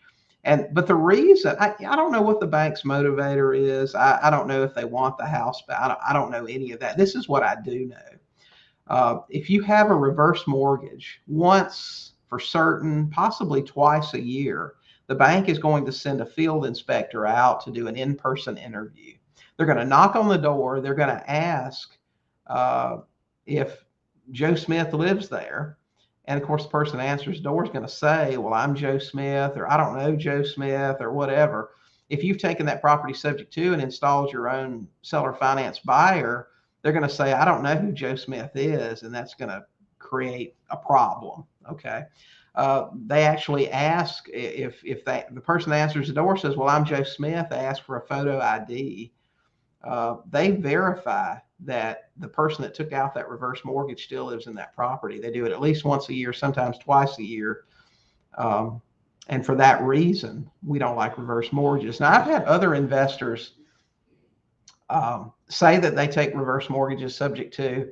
[SPEAKER 1] But the reason, I don't know what the bank's motivator is. I don't know if they want the house back. I don't know any of that. This is what I do know. If you have a reverse mortgage, once for certain, possibly twice a year, the bank is going to send a field inspector out to do an in-person interview. They're going to knock on the door. They're going to ask if Joe Smith lives there. And of course, the person that answers the door is going to say, well, I'm Joe Smith, or I don't know Joe Smith, or whatever. If you've taken that property subject to and installed your own seller finance buyer, they're going to say, I don't know who Joe Smith is. And that's going to create a problem. Okay. They actually ask if the person that answers the door says, well, I'm Joe Smith, they ask for a photo ID. They verify that the person that took out that reverse mortgage still lives in that property. They do it at least once a year, sometimes twice a year. And for that reason, we don't like reverse mortgages. Now, I've had other investors say that they take reverse mortgages subject to,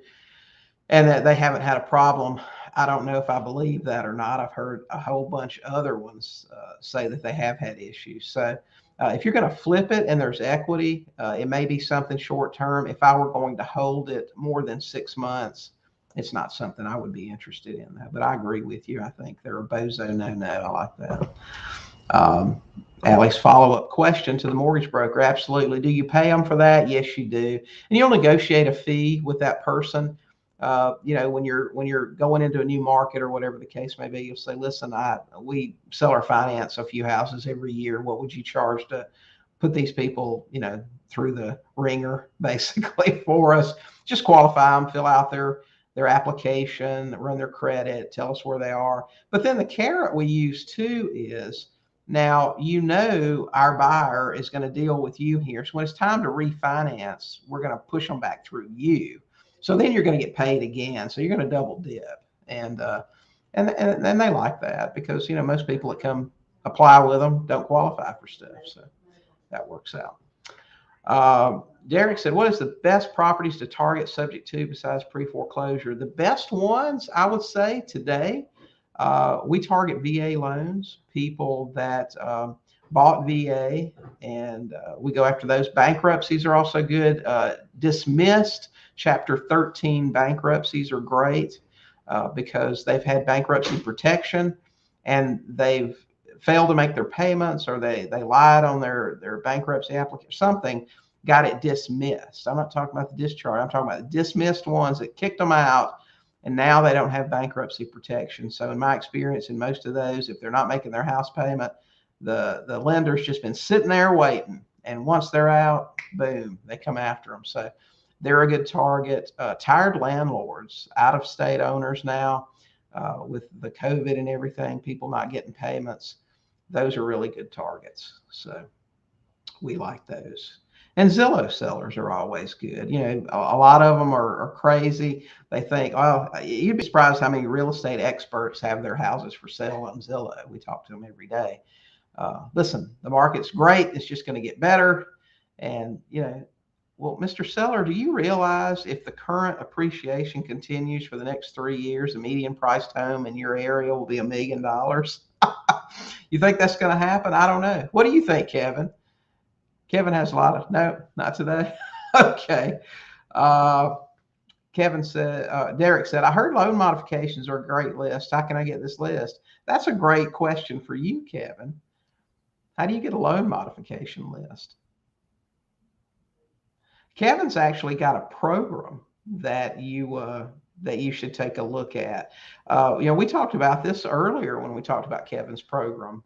[SPEAKER 1] and that they haven't had a problem. I don't know if I believe that or not. I've heard a whole bunch of other ones say that they have had issues. So if you're going to flip it and there's equity, it may be something short term. If I were going to hold it more than 6 months, it's not something I would be interested in. But I agree with you. I think they're a bozo no. I like that. Alex, follow-up question to the mortgage broker. Absolutely. Do you pay them for that? Yes, you do. And you'll negotiate a fee with that person. When you're going into a new market or whatever the case may be, you'll say, listen, we sell or finance a few houses every year. What would you charge to put these people, through the ringer basically for us? Just qualify them, fill out their application, run their credit, tell us where they are. But then the carrot we use too is, now, our buyer is going to deal with you here. So when it's time to refinance, we're going to push them back through you. So then you're going to get paid again. So you're going to double dip. And they like that because, most people that come apply with them don't qualify for stuff. So that works out. Derek said, what is the best properties to target subject to besides pre-foreclosure? The best ones, I would say today, we target VA loans, people that bought VA, and we go after those. Bankruptcies are also good. Dismissed Chapter 13 bankruptcies are great because they've had bankruptcy protection and they've failed to make their payments, or they lied on their bankruptcy application, something, got it dismissed. I'm not talking about the discharge. I'm talking about the dismissed ones that kicked them out, and now they don't have bankruptcy protection. So in my experience, in most of those, if they're not making their house payment, the lender's just been sitting there waiting. And once they're out, boom, they come after them. So they're a good target. Tired landlords, out-of-state owners now, with the COVID and everything, people not getting payments, those are really good targets. So we like those. And Zillow sellers are always good. A lot of them are crazy. They think, well, you'd be surprised how many real estate experts have their houses for sale on Zillow. We talk to them every day. Listen, the market's great. It's just going to get better. And, well, Mr. Seller, do you realize if the current appreciation continues for the next 3 years, the median priced home in your area will be $1 million? You think that's going to happen? I don't know. What do you think, Kevin? Kevin has a lot of, no, not today. Okay. Kevin said, Derek said, I heard loan modifications are a great list. How can I get this list? That's a great question for you, Kevin. How do you get a loan modification list? Kevin's actually got a program that you should take a look at. We talked about this earlier when we talked about Kevin's program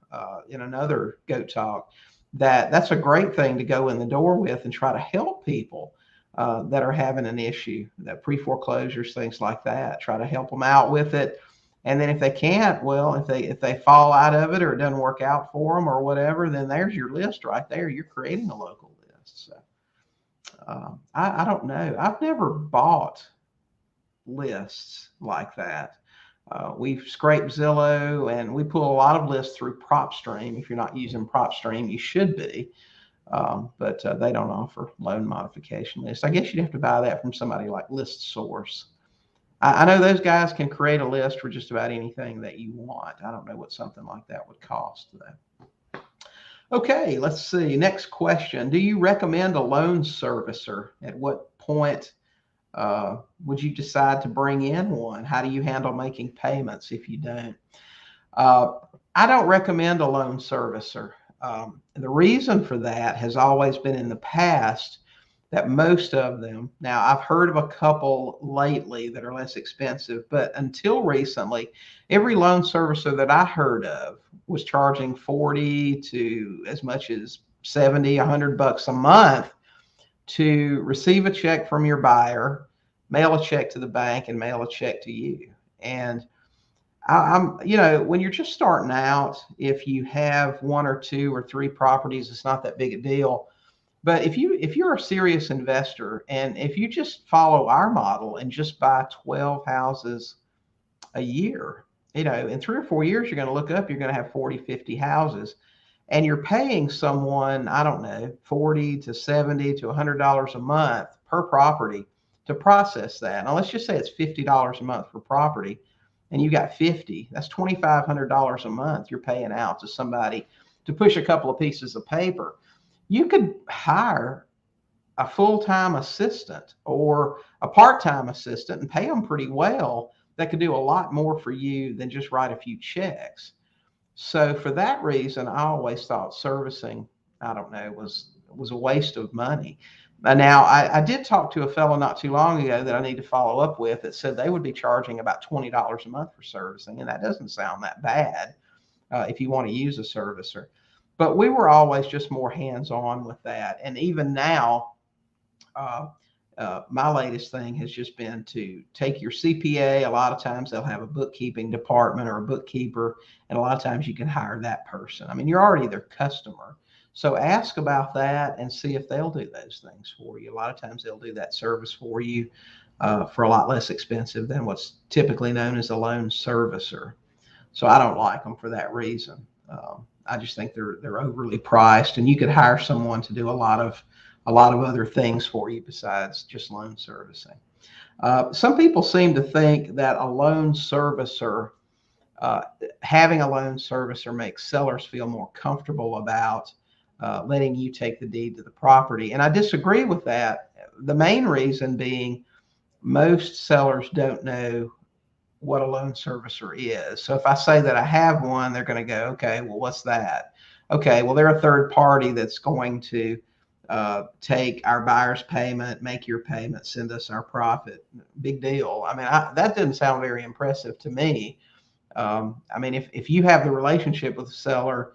[SPEAKER 1] in another Goat Talk. That's a great thing to go in the door with and try to help people that are having an issue, that pre-foreclosures, things like that. Try to help them out with it. And then if they can't, well, if they fall out of it or it doesn't work out for them or whatever, then there's your list right there. You're creating a local list. So I don't know. I've never bought lists like that. We've scraped Zillow and we pull a lot of lists through PropStream. If you're not using PropStream, you should be. But they don't offer loan modification lists. I guess you'd have to buy that from somebody like List Source. I know those guys can create a list for just about anything that you want. I don't know what something like that would cost though. Okay, let's see. Next question. Do you recommend a loan servicer? At what point would you decide to bring in one? How do you handle making payments if you don't? I don't recommend a loan servicer. The reason for that has always been in the past that most of them, now I've heard of a couple lately that are less expensive, but until recently, every loan servicer that I heard of was charging 40 to as much as 70, $100 a month to receive a check from your buyer, mail a check to the bank, and mail a check to you. And when you're just starting out, if you have 1 or 2 or 3 properties, it's not that big a deal. But if you're a serious investor, and if you just follow our model and just buy 12 houses a year, in 3 or 4 years, you're going to look up, you're going to have 40, 50 houses, and you're paying someone, I don't know, $40 to $70 to $100 a month per property to process that. Now, let's just say it's $50 a month for property and you got 50, that's $2,500 a month you're paying out to somebody to push a couple of pieces of paper. You could hire a full-time assistant or a part-time assistant and pay them pretty well that could do a lot more for you than just write a few checks. So for that reason, I always thought servicing, I don't know, was a waste of money. Now, I did talk to a fellow not too long ago that I need to follow up with that said they would be charging about $20 a month for servicing, and that doesn't sound that bad if you want to use a servicer. But we were always just more hands-on with that. And even now, my latest thing has just been to take your CPA. A lot of times they'll have a bookkeeping department or a bookkeeper, and a lot of times you can hire that person. I mean, you're already their customer. So ask about that and see if they'll do those things for you. A lot of times they'll do that service for you for a lot less expensive than what's typically known as a loan servicer. So I don't like them for that reason. I just think they're overly priced, and you could hire someone to do a lot of other things for you besides just loan servicing. Some people seem to think that a loan servicer, having a loan servicer makes sellers feel more comfortable about letting you take the deed to the property. And I disagree with that. The main reason being most sellers don't know what a loan servicer is. So if I say that I have one, they're going to go, okay, well, what's that? Okay, well, they're a third party that's going to take our buyer's payment, make your payment, send us our profit. Big deal. I mean, that didn't sound very impressive to me. I mean, if you have the relationship with the seller,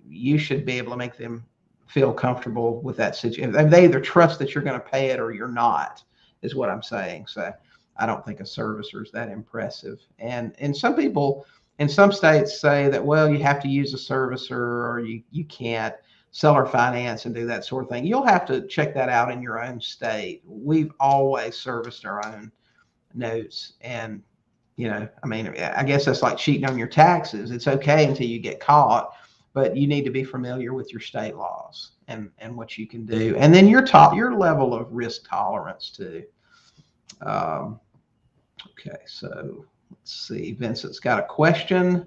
[SPEAKER 1] you should be able to make them feel comfortable with that situation. They either trust that you're going to pay it or you're not, is what I'm saying. So I don't think a servicer is that impressive. And some people in some states say that, well, you have to use a servicer or you can't seller finance and do that sort of thing. You'll have to check that out in your own state. We've always serviced our own notes. And, you know, I mean, I guess that's like cheating on your taxes. It's okay until you get caught, but you need to be familiar with your state laws and what you can do. And then your level of risk tolerance too. Okay, so let's see. Vincent's got a question.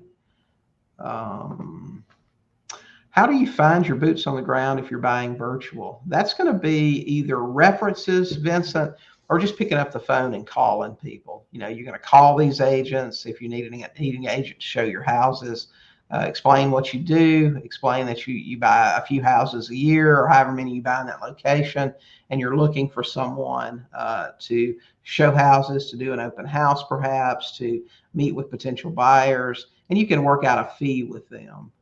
[SPEAKER 1] How do you find your boots on the ground if you're buying virtual? That's going to be either references, Vincent, or just picking up the phone and calling people. You know, you're going to call these agents if you need an agent to show your houses. Explain what you do, explain that you buy a few houses a year or however many you buy in that location, and you're looking for someone to show houses, to do an open house perhaps, to meet with potential buyers, and you can work out a fee with them,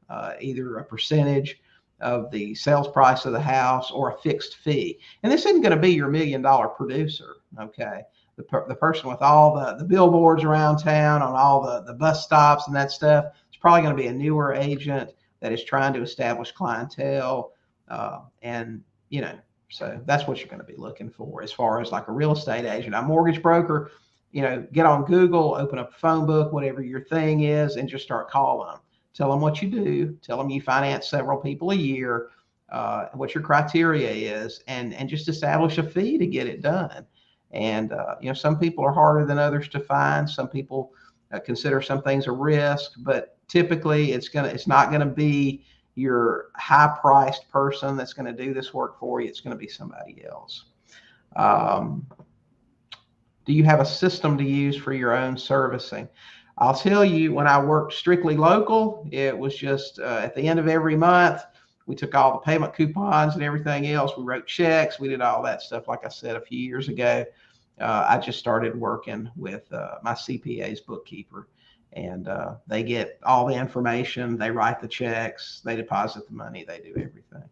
[SPEAKER 1] either a percentage of the sales price of the house or a fixed fee. And this isn't going to be your $1 million producer, okay? The person with all the billboards around town, on all the bus stops and that stuff, probably going to be a newer agent that is trying to establish clientele. And, you know, so that's what you're going to be looking for as far as like a real estate agent. A mortgage broker, you know, get on Google, open up a phone book, whatever your thing is, and just start calling them. Tell them what you do. Tell them you finance several people a year, what your criteria is, and just establish a fee to get it done. And, you know, some people are harder than others to find. Some people consider some things a risk, but typically it's not going to be your high-priced person that's going to do this work for you. It's going to be somebody else. Do you have a system to use for your own servicing? I'll tell you, when I worked strictly local, it was just at the end of every month, we took all the payment coupons and everything else. We wrote checks. We did all that stuff, like I said, a few years ago. I just started working with my CPA's bookkeeper, and they get all the information. They write the checks. They deposit the money. They do everything.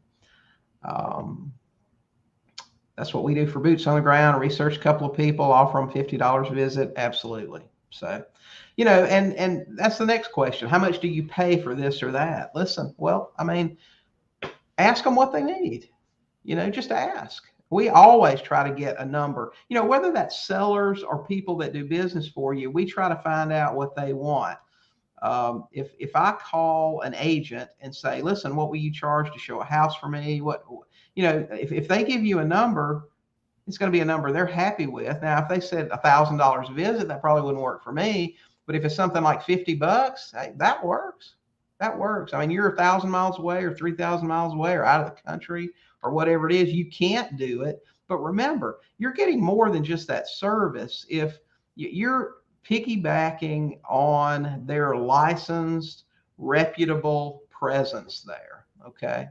[SPEAKER 1] That's what we do for boots on the ground. Research a couple of people, offer them $50 a visit. Absolutely. So, you know, and that's the next question. How much do you pay for this or that? Listen, well, I mean, ask them what they need. You know, just ask. We always try to get a number, you know, whether that's sellers or people that do business for you, we try to find out what they want. If I call an agent and say, listen, what will you charge to show a house for me? What, you know, if they give you a number, it's going to be a number they're happy with. Now, if they said $1,000 a visit, that probably wouldn't work for me. But if it's something like $50, hey, that works. That works. I mean, you're 1,000 miles away or 3,000 miles away or out of the country or whatever it is, you can't do it. But remember, you're getting more than just that service if you're piggybacking on their licensed, reputable presence there. Okay.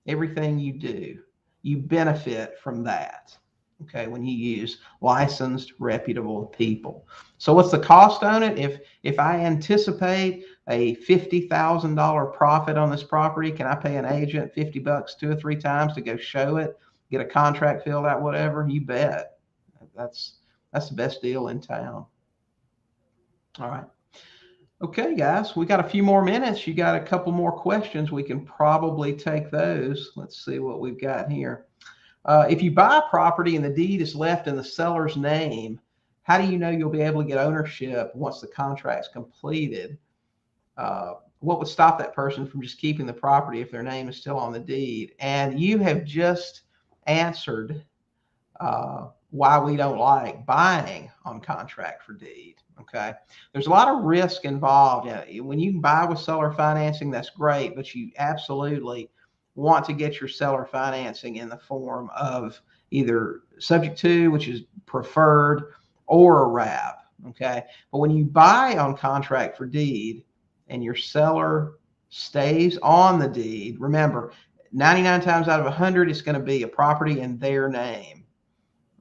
[SPEAKER 1] Everything you do, you benefit from that. Okay, when you use licensed, reputable people. So what's the cost on it? If I anticipate a $50,000 profit on this property, can I pay an agent $50 2 or 3 times to go show it, get a contract filled out, whatever? You bet. That's the best deal in town. All right. Okay, guys, we got a few more minutes. You got a couple more questions. We can probably take those. Let's see what we've got here. If you buy a property and the deed is left in the seller's name, how do you know you'll be able to get ownership once the contract's completed? What would stop that person from just keeping the property if their name is still on the deed? And you have just answered why we don't like buying on contract for deed. Okay, there's a lot of risk involved. When you can buy with seller financing, that's great, but you absolutely want to get your seller financing in the form of either subject to, which is preferred, or a wrap. Okay, but when you buy on contract for deed and your seller stays on the deed, remember, 99 times out of 100, it's going to be a property in their name.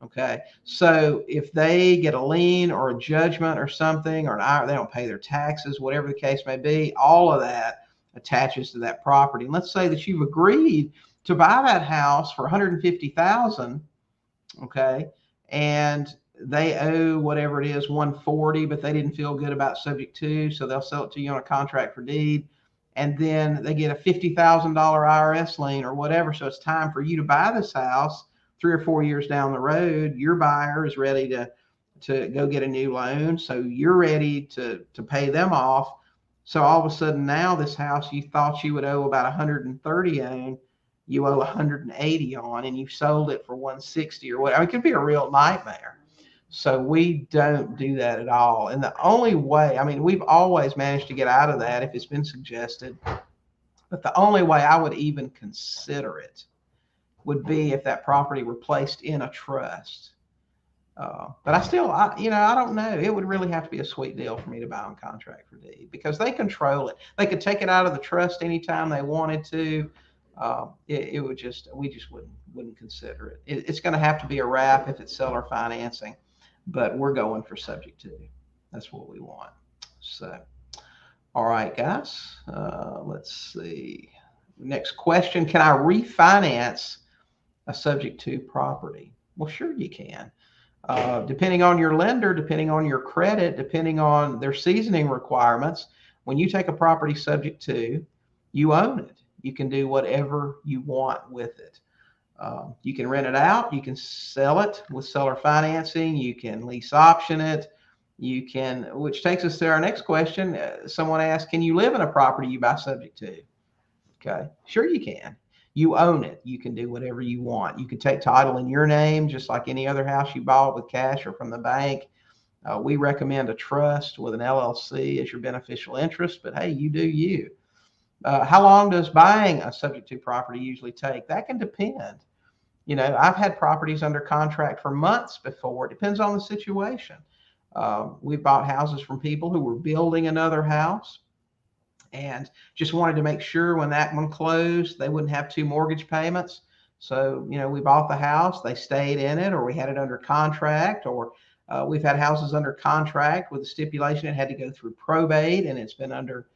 [SPEAKER 1] Okay, so if they get a lien or a judgment or something, or they don't pay their taxes, whatever the case may be, all of that attaches to that property. And let's say that you've agreed to buy that house for $150,000, okay, and they owe whatever it is, $140, but they didn't feel good about subject to, so they'll sell it to you on a contract for deed, and then they get a $50,000 IRS lien or whatever. So it's time for you to buy this house. 3 or 4 years down the road, your buyer is ready to go get a new loan. So you're ready to pay them off. So all of a sudden now this house you thought you would owe about 130 on, you owe 180 on, and you sold it for 160 or whatever. It could be a real nightmare. So we don't do that at all. And the only way, I mean, we've always managed to get out of that if it's been suggested, but the only way I would even consider it would be if that property were placed in a trust. But I don't know. It would really have to be a sweet deal for me to buy on contract for deed because they control it. They could take it out of the trust anytime they wanted to. We just wouldn't consider it. It's going to have to be a wrap if it's seller financing, but we're going for subject to. That's what we want. So, all right, guys. Let's see. Next question: can I refinance a subject to property? Well, sure you can. Depending on your lender, depending on your credit, depending on their seasoning requirements, when you take a property subject to, you own it. You can do whatever you want with it. You can rent it out. You can sell it with seller financing. You can lease option it. You can, which takes us to our next question. Someone asked, can you live in a property you buy subject to? Okay, sure you can. You own it. You can do whatever you want. You can take title in your name, just like any other house you bought with cash or from the bank. We recommend a trust with an LLC as your beneficial interest, but hey, you do you. How long does buying a subject to property usually take? That can depend. You know, I've had properties under contract for months before. It depends on the situation. We bought houses from people who were building another house and just wanted to make sure when that one closed, they wouldn't have 2 mortgage payments. So, you know, we bought the house, they stayed in it, or we had it under contract, or we've had houses under contract with a stipulation it had to go through probate, and it's been under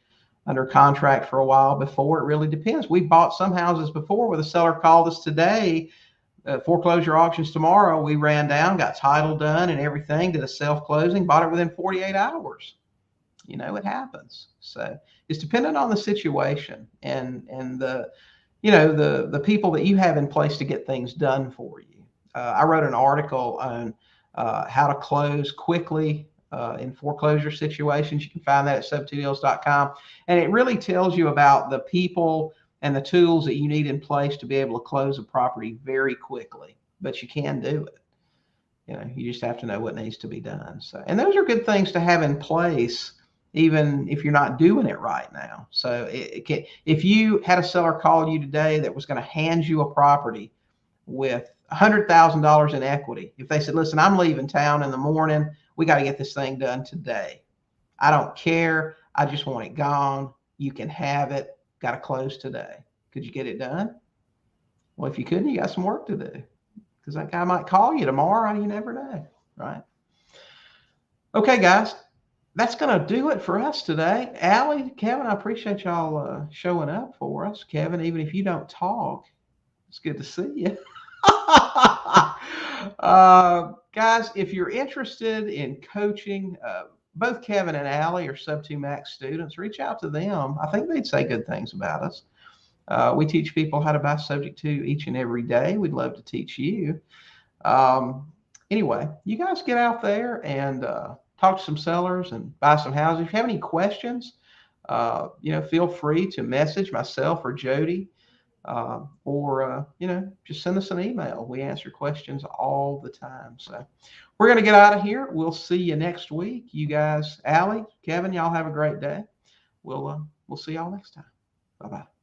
[SPEAKER 1] contract for a while before. It really depends. We bought some houses before where the seller called us today, foreclosure auctions tomorrow. We ran down, got title done and everything, did a self-closing, bought it within 48 hours. You know, it happens. So it's dependent on the situation and the, you know, the people that you have in place to get things done for you. I wrote an article on how to close quickly in foreclosure situations. You can find that at sub2deals.com. And it really tells you about the people and the tools that you need in place to be able to close a property very quickly, but you can do it. You just have to know what needs to be done. So, and those are good things to have in place, even if you're not doing it right now. So if you had a seller call you today that was going to hand you a property with $100,000 in equity, if they said, listen, I'm leaving town in the morning, we got to get this thing done today. I don't care. I just want it gone. You can have it. Got to close today. Could you get it done? Well, if you couldn't, you got some work to do, because that guy might call you tomorrow. You never know, right? Okay, guys, that's going to do it for us today. Allie, Kevin, I appreciate y'all showing up for us. Kevin, even if you don't talk, it's good to see you. Guys, if you're interested in coaching, both Kevin and Allie are Sub2 Max students. Reach out to them. I think they'd say good things about us. We teach people how to buy subject to each and every day. We'd love to teach you. Anyway, you guys get out there and talk to some sellers and buy some houses. If you have any questions, feel free to message myself or Jody, or just send us an email. We answer questions all the time. So we're going to get out of here. We'll see you next week. You guys, Allie, Kevin, y'all have a great day. We'll see y'all next time. Bye-bye.